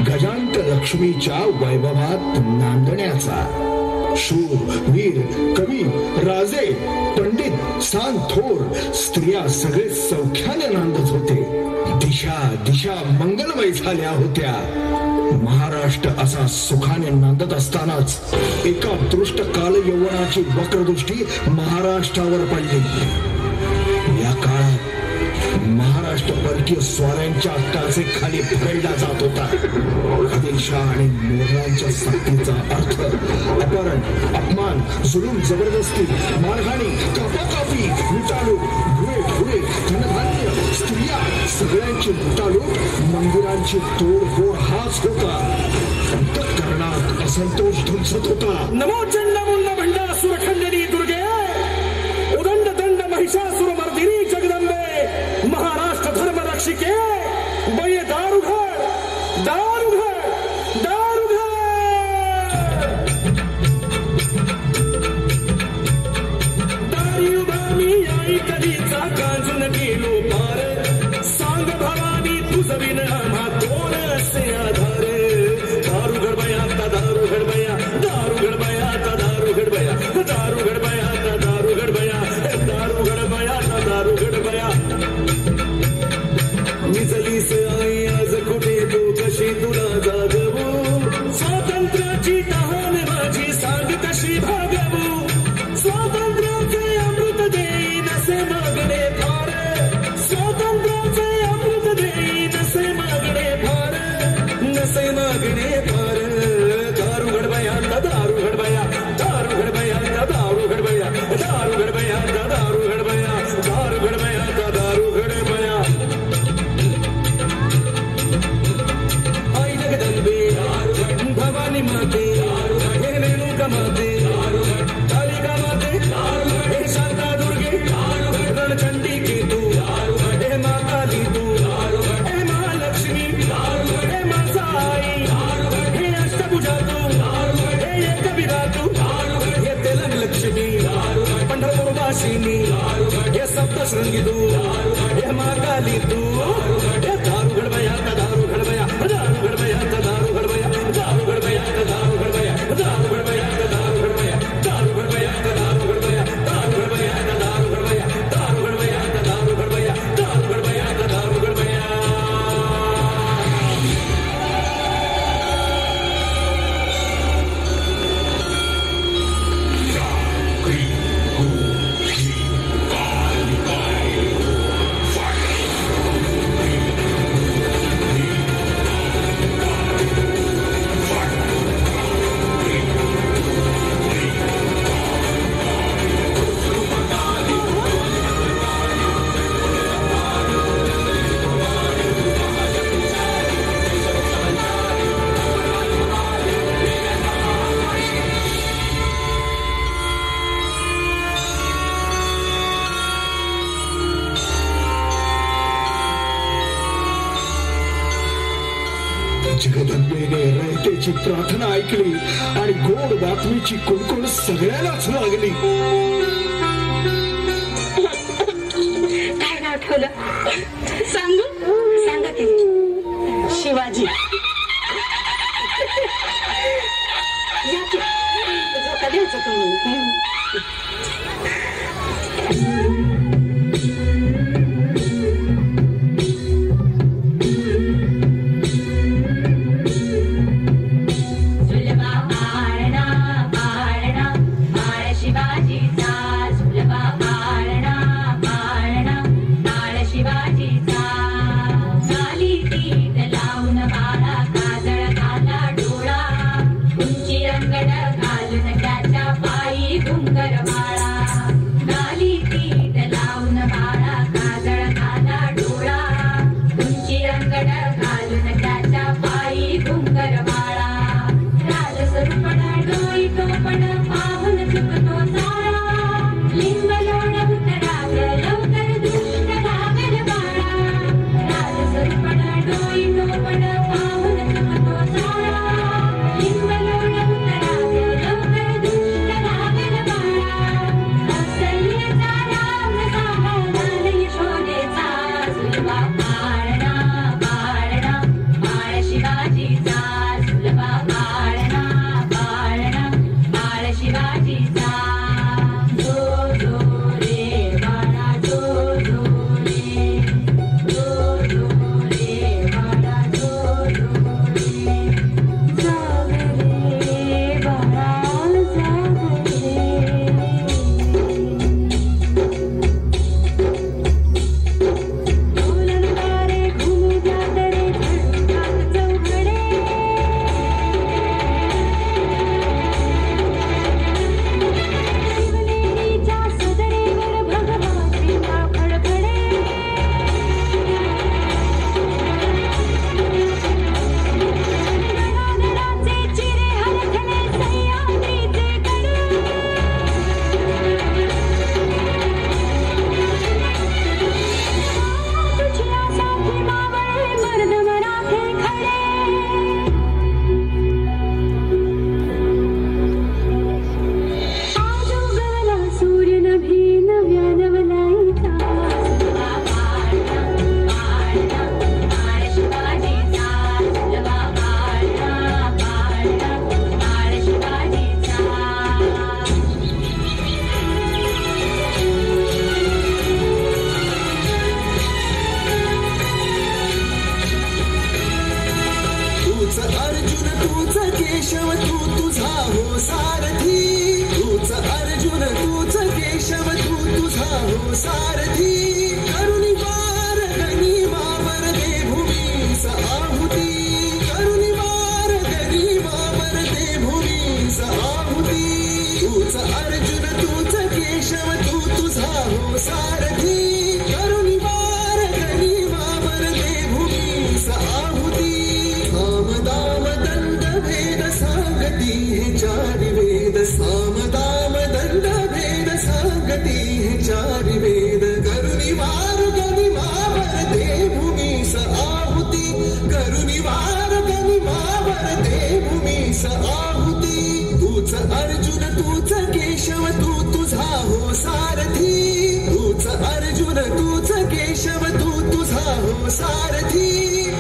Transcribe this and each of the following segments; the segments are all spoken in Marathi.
गजांत लक्ष्मीच्या वैभवात नांदण्याचा. शूर, वीर, कवी, राजे, पंडित, सांग थोर, स्त्रिया सगळे सौख्याने नांदत होते. दिशा दिशा मंगलमय झाल्या होत्या. महाराष्ट्र असा सुखाने नांदत असतानाच एका दृष्ट काल यौवनाची वक्रदृष्टी महाराष्ट्रावर पडली. या काळात महाराष्ट्र परकीय स्वाऱ्यांच्या टाचे खाली फैला जात होता. आदिलशाह आणि मोगलांच्या सक्तीचा अर्थ अपहरण, अपमान, जुलूम, जबरदस्ती, मारहाणी, कापाकापी, लुटालूट, घुरे, धनधान्य, स्त्रिया सगळ्यांची लुटालूट, मंदिरांची तोडफोड हाच होता. अंतःकरणात असंतोष धुमसत होता. नमो चंडमुंड भंडासुर खंडनी दुर्गे, उदंड दंड महिषासुर मर्दिनी जगदंबे, महाराष्ट्र धर्म रक्षिके, बये दारुघर, दारुघर, दारुघर. दारी उभामी आई कधीचा कांजून गेलो पार, सांग भवानी तुझ विन आम्हा कोण असे आधार. दारुघड बया दारुघड बया, दारुघड बया दारुघड बया, दारुघड बया दारुघड बया, दारुघड बया दारुघड बया. निजलीस आई आज कुठे तू कशी तुला जागवू, स्वातंत्र्याची तहान माझी सांग कशी भागवू. स्वातंत्र्याचे अमृत देई नसे मागणे फार, स्वातंत्र्याचे अमृत देई नसे मागणे फार, नसे मागणे फार. दारुघड बया दारुघड बया, दारुघड बया दारुघड बया, दारुघड बया दारुघड बया, दारुघड बया दारुघड बया. आई जगदंबे भवानी माते, हे रेणुका माते, कालिका माते, हे शारदा दुर्गे, रणचंडी के तू, हे माँ काली तू, हे महालक्ष्मी, हे माँ साई, हे अष्टभुजा तू, हे एकविरा तू, हे तेलंग लक्ष्मी, पंढरपूर वासिनी, हे सप्तशृंगी तू, हे माँ काली तू. हे दारुघड बया दारुघड बया, दारुघड बया दारुघड बया, दारुघड बया दारुघड बया, दारुघड बया दारुघड बया, दारुघड बया दारुघड बया, दारुघड बया दारुघड बया, दारुघड बया दारुघड बया, दारुघड बया दारुघड बया. जगदंबेने रयतेची प्रार्थना ऐकली आणि गोड बातमीची कुणकुण सगळ्यांनाच लागली. काय नाव ठेवलं सांगू? सांगा की. शिवाजी. या की झोका द्यायचा तुम्ही. शिवाजीचा गाली तीत लावून बाळा तूच अर्जुन तूच केशव तू तुझा हो सारथी तूच अर्जुन तूच केशव तू तुझा हो सारथी करुणी वार गनिमावर दे भूमीस आहुती करुणी वार गनिमावर दे भूमीस आहुती तूच अर्जुन तूच केशव तू तुझा हो सारथी करुणी वार गनिमावर दे भूमीस आहुती साम दाम दंड भेद सांगती हे चारि वेद साम दाम दंड भेद सांगती हे चारि वेद करुणी वार गनिमावर दे भूमीस आहुती करुणी वार गनिमावर दे भूमीस आहुती तूच अर्जुन तूच केशव तू तुझा हो सारथी तूच अर्जुन तूच केशव तू तुझा हो सारथी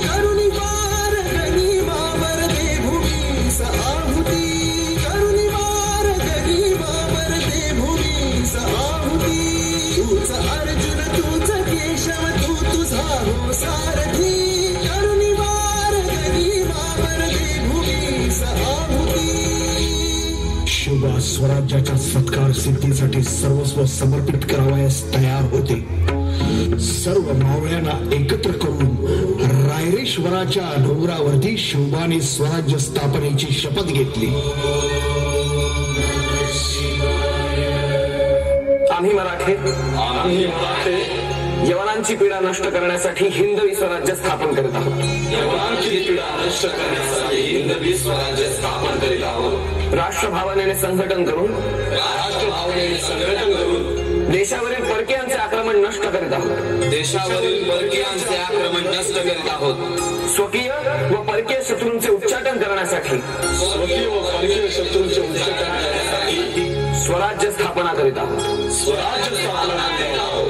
करुणी वार गनिमावर दे भूमीस आहुती करुणी वार गनिमावर दे भूमीस आहुती तूच अर्जुन तूच केशव तू तुझा हो सारथी करुणी वार गनिमावर दे भूमीस आहुती शिवबा स्वराज्याच्या सत्कार सिद्धीसाठी सर्वस्व समर्पित करावयास तयार होते. सर्व मावळ्यांना एकत्र करून रायरेश्वराच्या डोंगरावरती शिवबाने स्वराज्य स्थापनेची शपथ घेतली. आम्ही मराठे यवनांची पीडा नष्ट करण्यासाठी हिंदवी स्वराज्य स्थापन करीत आहोत. यवनांची पीडा नष्ट करण्यासाठी हिंदवी स्वराज्य स्थापन करीत आहोत. राष्ट्रभावनेने संघटन करून देशावरील परकीयांचे आक्रमण नष्ट करीत आहोत. देशावरील परकीयांचे आक्रमण नष्ट करीत आहोत. स्वकीय व परकीय शत्रूंचे उच्चाटन करण्यासाठी स्वराज्य स्थापना करीत आहोत. स्वराज्य स्थापना करीत आहोत.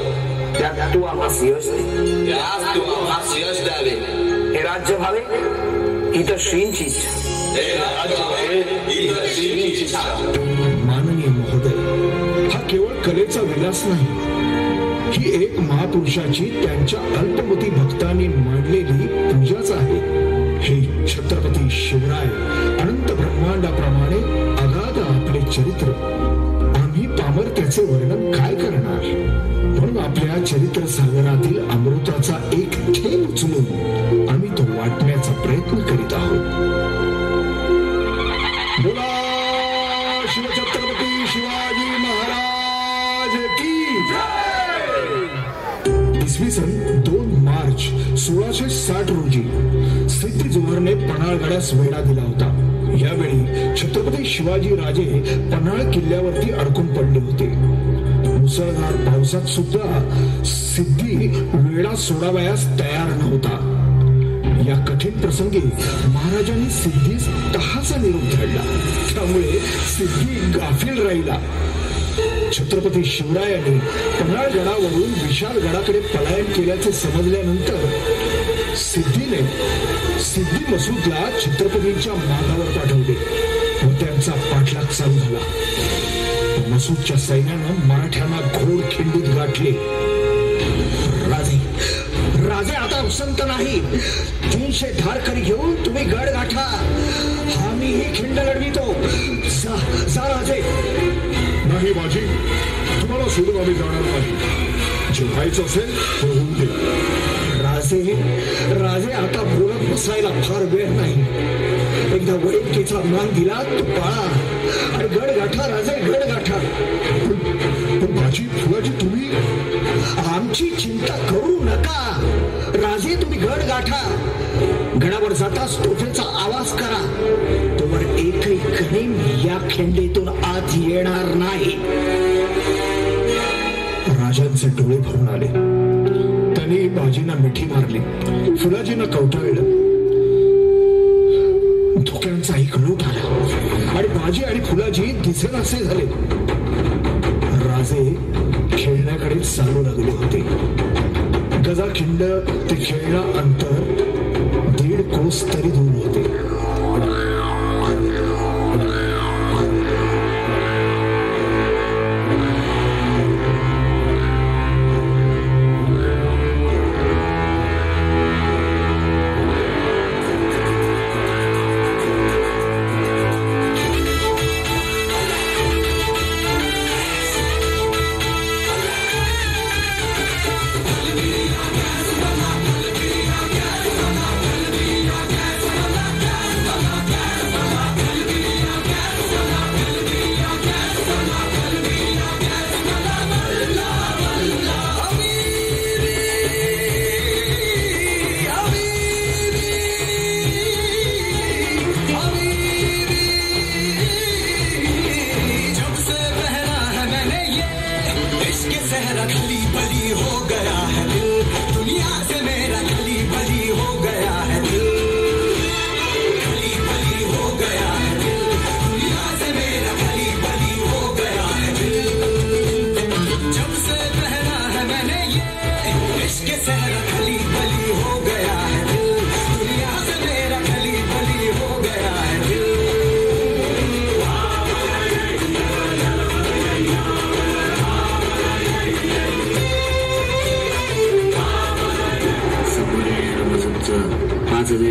त्यात तू आम्हास यश दे. त्यास तू आम्हास यश द्यावे. हे राज्य व्हावे ही तर श्रींची इच्छा. हे राज्य व्हावे ही तर श्रींची इच्छा. माननीय महोदय, हा केवळ कलेचा विलास नाही, ही एक महापुरुषाची त्यांच्या अल्पमती भक्तांनी मांडलेली पूजाच आहे. हे छत्रपती शिवराय अनंत ब्रह्मांडाप्रमाणे अगाध आपले चरित्र, आम्ही पामर त्याचे वर्णन काय करणार. म्हणून आपल्या चरित्र सागरातील अमृताचा एक थेंब उचलून आम्ही तो वाटण्याचा प्रयत्न करीत आहोत. बोला शिवछत्रपती शिवाजी महाराज की जय. इसवी सन 2 मार्च 1660 रोजी सिद्धी जोहरने पन्हाळगडास वेढा दिला होता. यावेळी छत्रपती शिवाजी राजे पन्हाळ किल्ल्यावरती अडकून पडले होते. मुसळधार पावसात सुद्धा सिद्धी वेढा सोडावयास तयार नव्हता. या कठीण प्रसंगी महाराजांनी सिद्धीस तहाचा निरोप धाडला. त्यामुळे सिद्धी गाफील राहिला. छत्रपती शिवरायांनी पन्हाळगडावरून विशाळगडाकडे पलायन केल्याचे समजल्यानंतर सिद्धी मसूदला छत्रपतींच्या मागावर पाठवले व त्यांचा पाठलाग चालू झाला. मसूदच्या सैन्यानं मराठ्यांना घोर खिंडीत गाठले. राजे आता उसंत नाही. 300 धारकरी घेऊन तुम्ही गड गाठा. आम्ही ही खिंड लढवितो. जा राजे. नाही बाजी, तुम्हाला सोडून आम्ही जाणार नाही. जे व्हायचं असेल ते होऊ दे. राजे आता बोलत बसायला फार वेळ नाही. एकदा वैद्यकीचा मान दिला तो पाळा आणि गड गाठा. राजे गड गाठा. पण बाजी, फुलाजी, तुम्ही आमची चिंता करू नका. राजे तुम्ही गड गाठा. गडावर जाताच तोफेचा आवाज करा. तोवर एकही गणिम या खिंडीतून आत येणार नाही. राजांचे डोळे भरून आले. त्यांनी बाजींना मिठी मारली. फुलाजींना कवटाळलं. धोक्यांचा एक लोट आला आणि बाजी आणि फुलाजी दिसेनासे झाले. राजे खेळण्याकडे चालू लागले होते. गजाखिंड ते खेळणं अंतर 1.5 कोस तरी दूर होते.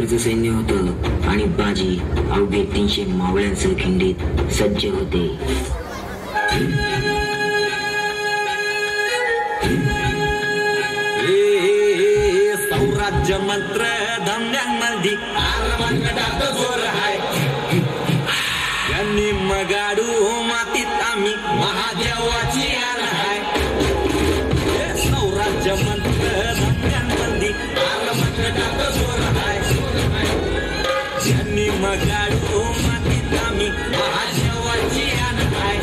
मावळ्यांचं सैन्य होतं आणि बाजी अवघे 300 मावळ्यांसह खिंडीत सज्ज होते. सौराज्य मंत्र धमन्यांमध्ये आरमंगटात जोर हाय. यांनी मगाडू मातीत आम्ही महादेवाची आण हाय. सौराज्य मंत्र धमन्यांमध्ये आरमंगटात जोर हाय. यांनी मगाडू मातीत आम्ही महादेवाची आण हाय.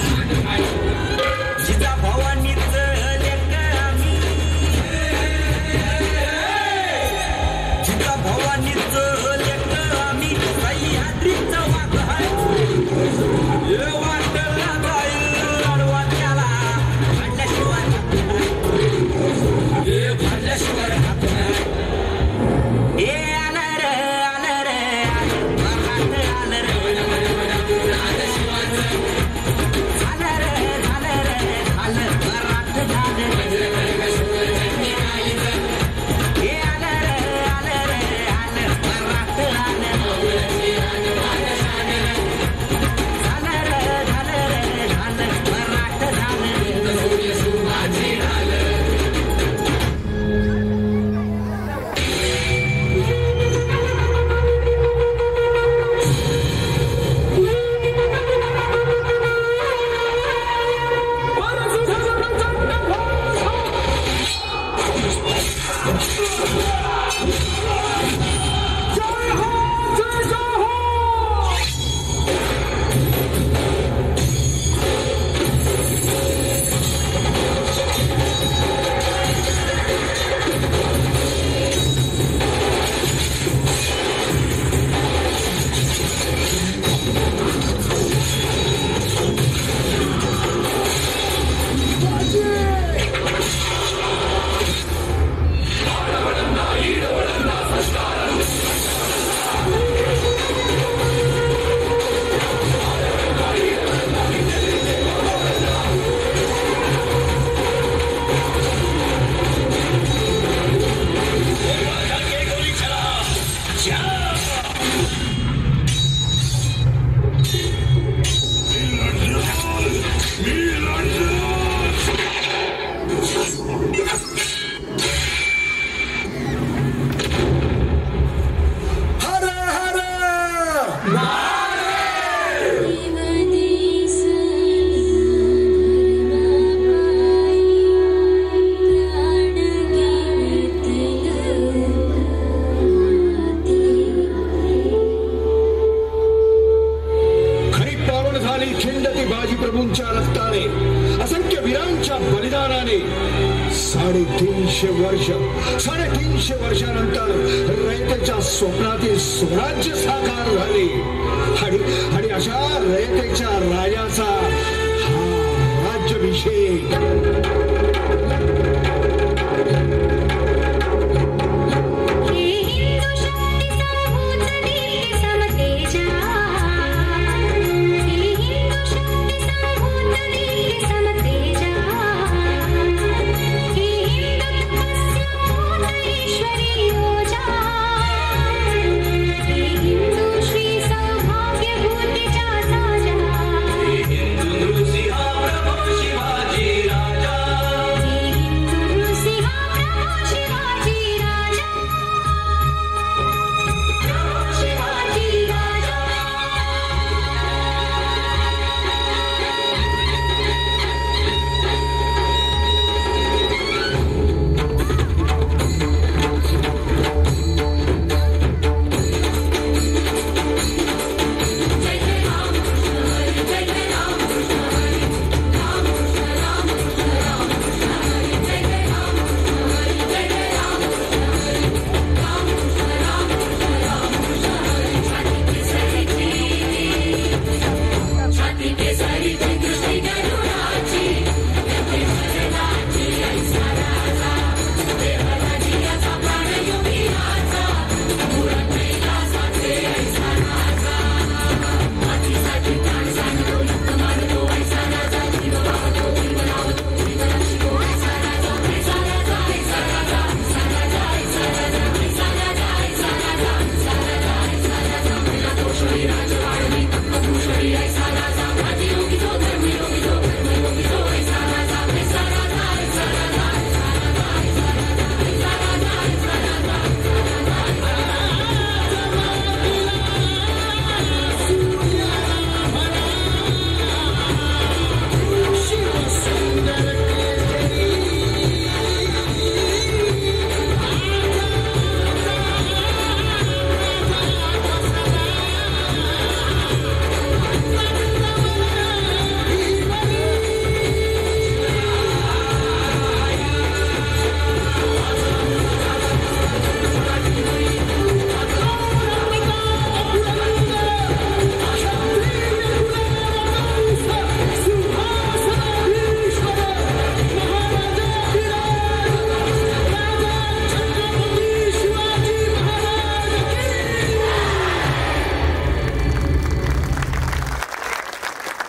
जिजा भवानीचं भवानीचं लेकरं आम्ही सह्याद्रीचा वाघ हाय. वाटला जाईल आडवा त्याला भांडल्याशिवाय भांडल्याशिवाय आलं रे मराठ आलं रे झालं मराठ झालं. साडेतीनशे वर्षानंतर रयतेच्या स्वप्नातील स्वराज्य साकार झाले.